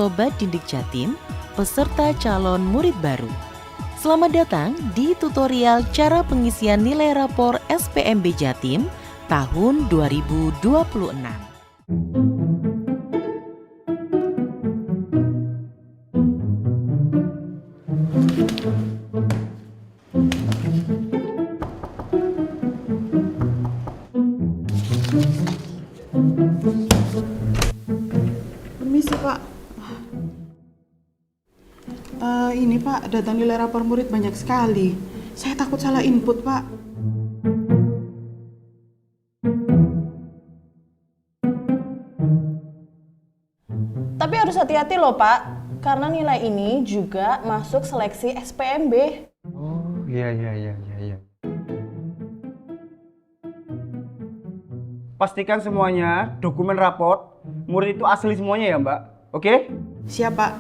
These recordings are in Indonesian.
Sobat Didik Jatim, peserta calon murid baru. Selamat datang di tutorial cara pengisian nilai rapor SPMB Jatim tahun 2026. Permisi Pak. Ini Pak, data nilai rapor murid banyak sekali. Saya takut salah input Pak. Tapi harus hati-hati loh Pak, karena nilai ini juga masuk seleksi SPMB. Oh, iya. Pastikan semuanya dokumen raport murid itu asli semuanya ya Mbak, oke? Siap Pak.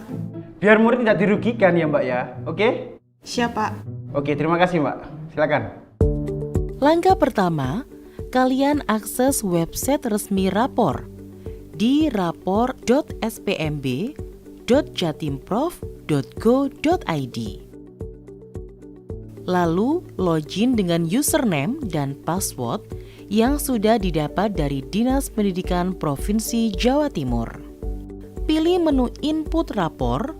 Biar murid tidak dirugikan ya Mbak ya, oke? Siap Pak. Oke, terima kasih Mbak, silakan. Langkah pertama, kalian akses website resmi rapor di rapor.spmb.jatimprof.go.id. Lalu login dengan username dan password yang sudah didapat dari Dinas Pendidikan Provinsi Jawa Timur. Pilih menu input rapor,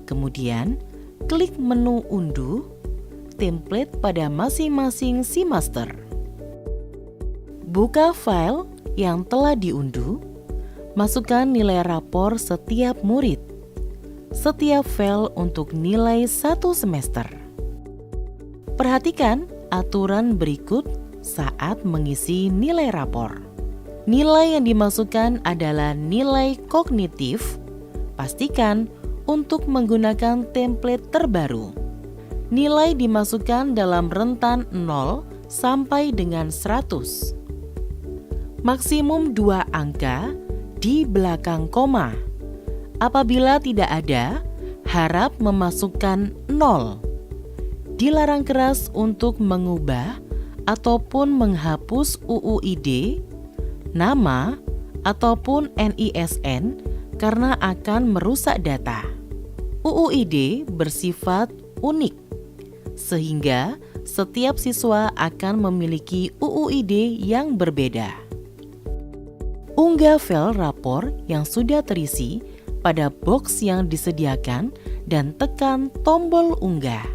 kemudian klik menu unduh template pada masing-masing semester. Buka file yang telah diunduh, masukkan nilai rapor setiap murid, setiap file untuk nilai 1 semester. Perhatikan aturan berikut saat mengisi nilai rapor. Nilai yang dimasukkan adalah nilai kognitif. Pastikan untuk menggunakan template terbaru. Nilai dimasukkan dalam rentan 0 sampai dengan 100. Maksimum 2 angka di belakang koma. Apabila tidak ada, harap memasukkan 0. Dilarang keras untuk mengubah ataupun menghapus UUID, nama, ataupun NISN karena akan merusak data. UUID bersifat unik, sehingga setiap siswa akan memiliki UUID yang berbeda. Unggah file rapor yang sudah terisi pada box yang disediakan dan tekan tombol unggah.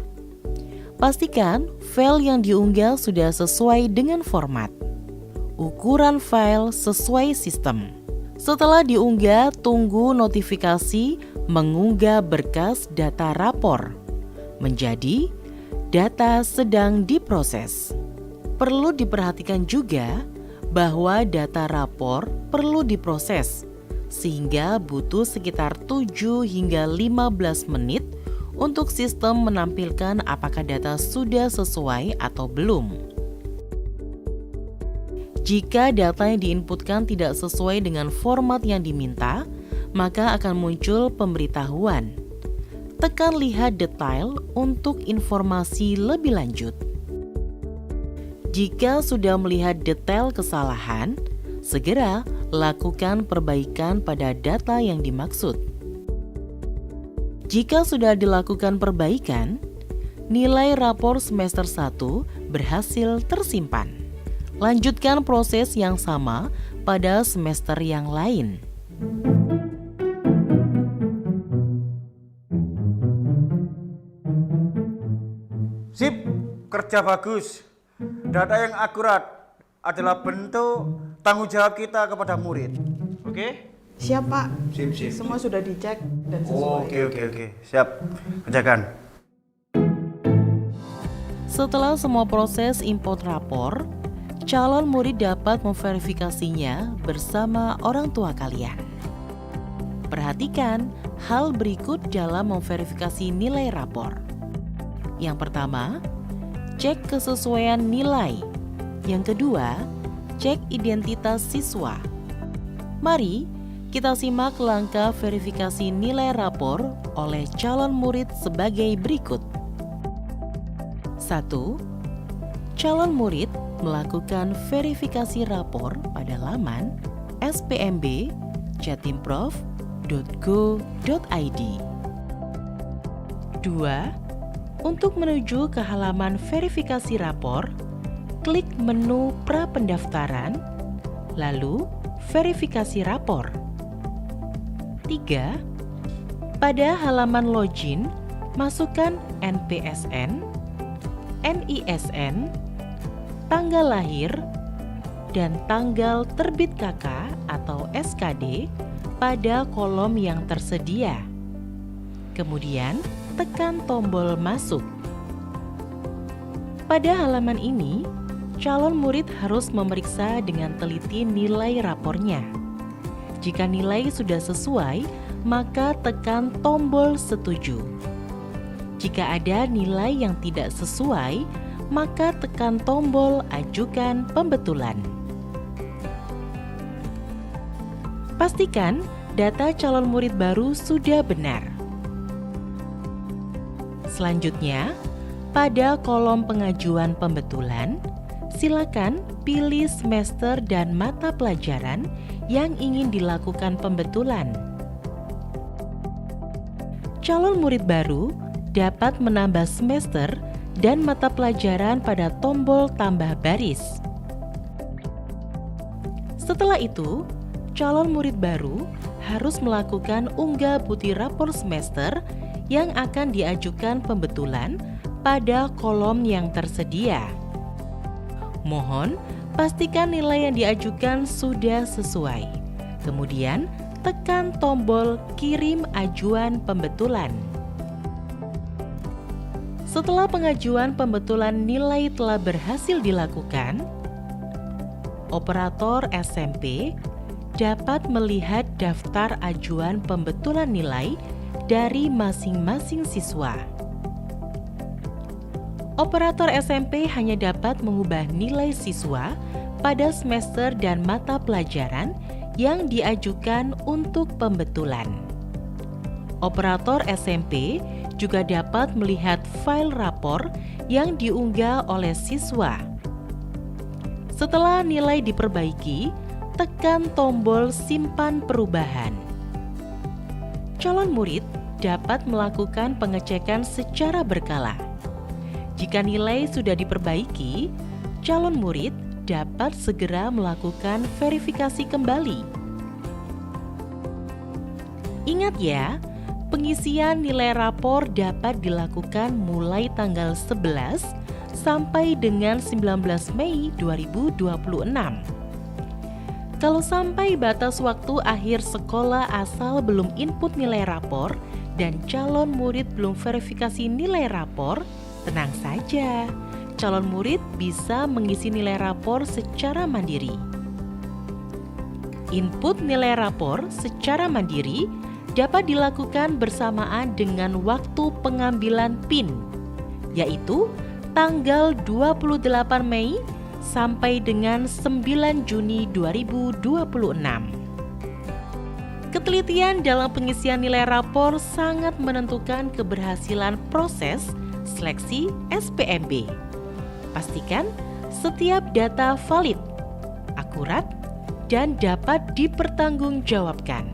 Pastikan file yang diunggah sudah sesuai dengan format. Ukuran file sesuai sistem. Setelah diunggah, tunggu notifikasi mengunggah berkas data rapor menjadi data sedang diproses. Perlu diperhatikan juga bahwa data rapor perlu diproses, sehingga butuh sekitar 7 hingga 15 menit untuk sistem menampilkan apakah data sudah sesuai atau belum. Jika data yang diinputkan tidak sesuai dengan format yang diminta, maka akan muncul pemberitahuan. Tekan lihat detail untuk informasi lebih lanjut. Jika sudah melihat detail kesalahan, segera lakukan perbaikan pada data yang dimaksud. Jika sudah dilakukan perbaikan, nilai rapor semester 1 berhasil tersimpan. Lanjutkan proses yang sama pada semester yang lain. Sip, kerja bagus. Data yang akurat adalah bentuk tanggung jawab kita kepada murid. Oke? Siap Pak. Sip. Semua sudah dicek dan sesuai. Oke. Siap. Kerjakan. Setelah semua proses import rapor, calon murid dapat memverifikasinya bersama orang tua kalian. Perhatikan hal berikut dalam memverifikasi nilai rapor. Yang pertama, cek kesesuaian nilai. Yang kedua, cek identitas siswa. Mari kita simak langkah verifikasi nilai rapor oleh calon murid sebagai berikut. 1. Calon murid melakukan verifikasi rapor pada laman spmb.jatimprof.go.id. .go.id. 2. Untuk menuju ke halaman verifikasi rapor, klik menu pra-pendaftaran, lalu verifikasi rapor. 3. Pada halaman login, masukkan NPSN, NISN, tanggal lahir, dan tanggal terbit KK atau SKD pada kolom yang tersedia. Kemudian, tekan tombol masuk. Pada halaman ini, calon murid harus memeriksa dengan teliti nilai rapornya. Jika nilai sudah sesuai, maka tekan tombol setuju. Jika ada nilai yang tidak sesuai, maka tekan tombol ajukan pembetulan. Pastikan data calon murid baru sudah benar. Selanjutnya, pada kolom pengajuan pembetulan, silakan pilih semester dan mata pelajaran yang ingin dilakukan pembetulan. Calon murid baru dapat menambah semester dan mata pelajaran pada tombol tambah baris. Setelah itu, calon murid baru harus melakukan unggah putih rapor semester yang akan diajukan pembetulan pada kolom yang tersedia. Mohon pastikan nilai yang diajukan sudah sesuai. Kemudian, tekan tombol kirim ajuan pembetulan. Setelah pengajuan pembetulan nilai telah berhasil dilakukan, operator SMP dapat melihat daftar ajuan pembetulan nilai dari masing-masing siswa. Operator SMP hanya dapat mengubah nilai siswa pada semester dan mata pelajaran yang diajukan untuk pembetulan. Operator SMP juga dapat melihat file rapor yang diunggah oleh siswa. Setelah nilai diperbaiki, tekan tombol simpan perubahan. Calon murid dapat melakukan pengecekan secara berkala. Jika nilai sudah diperbaiki, calon murid dapat segera melakukan verifikasi kembali. Ingat ya, pengisian nilai rapor dapat dilakukan mulai tanggal 11 sampai dengan 19 Mei 2026. Kalau sampai batas waktu akhir sekolah asal belum input nilai rapor dan calon murid belum verifikasi nilai rapor, tenang saja, calon murid bisa mengisi nilai rapor secara mandiri. Input nilai rapor secara mandiri dapat dilakukan bersamaan dengan waktu pengambilan PIN, yaitu tanggal 28 Mei sampai dengan 9 Juni 2026. Ketelitian dalam pengisian nilai rapor sangat menentukan keberhasilan proses seleksi SPMB. Pastikan setiap data valid, akurat, dan dapat dipertanggungjawabkan.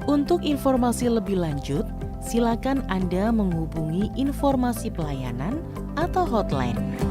Untuk informasi lebih lanjut, silakan Anda menghubungi informasi pelayanan atau hotline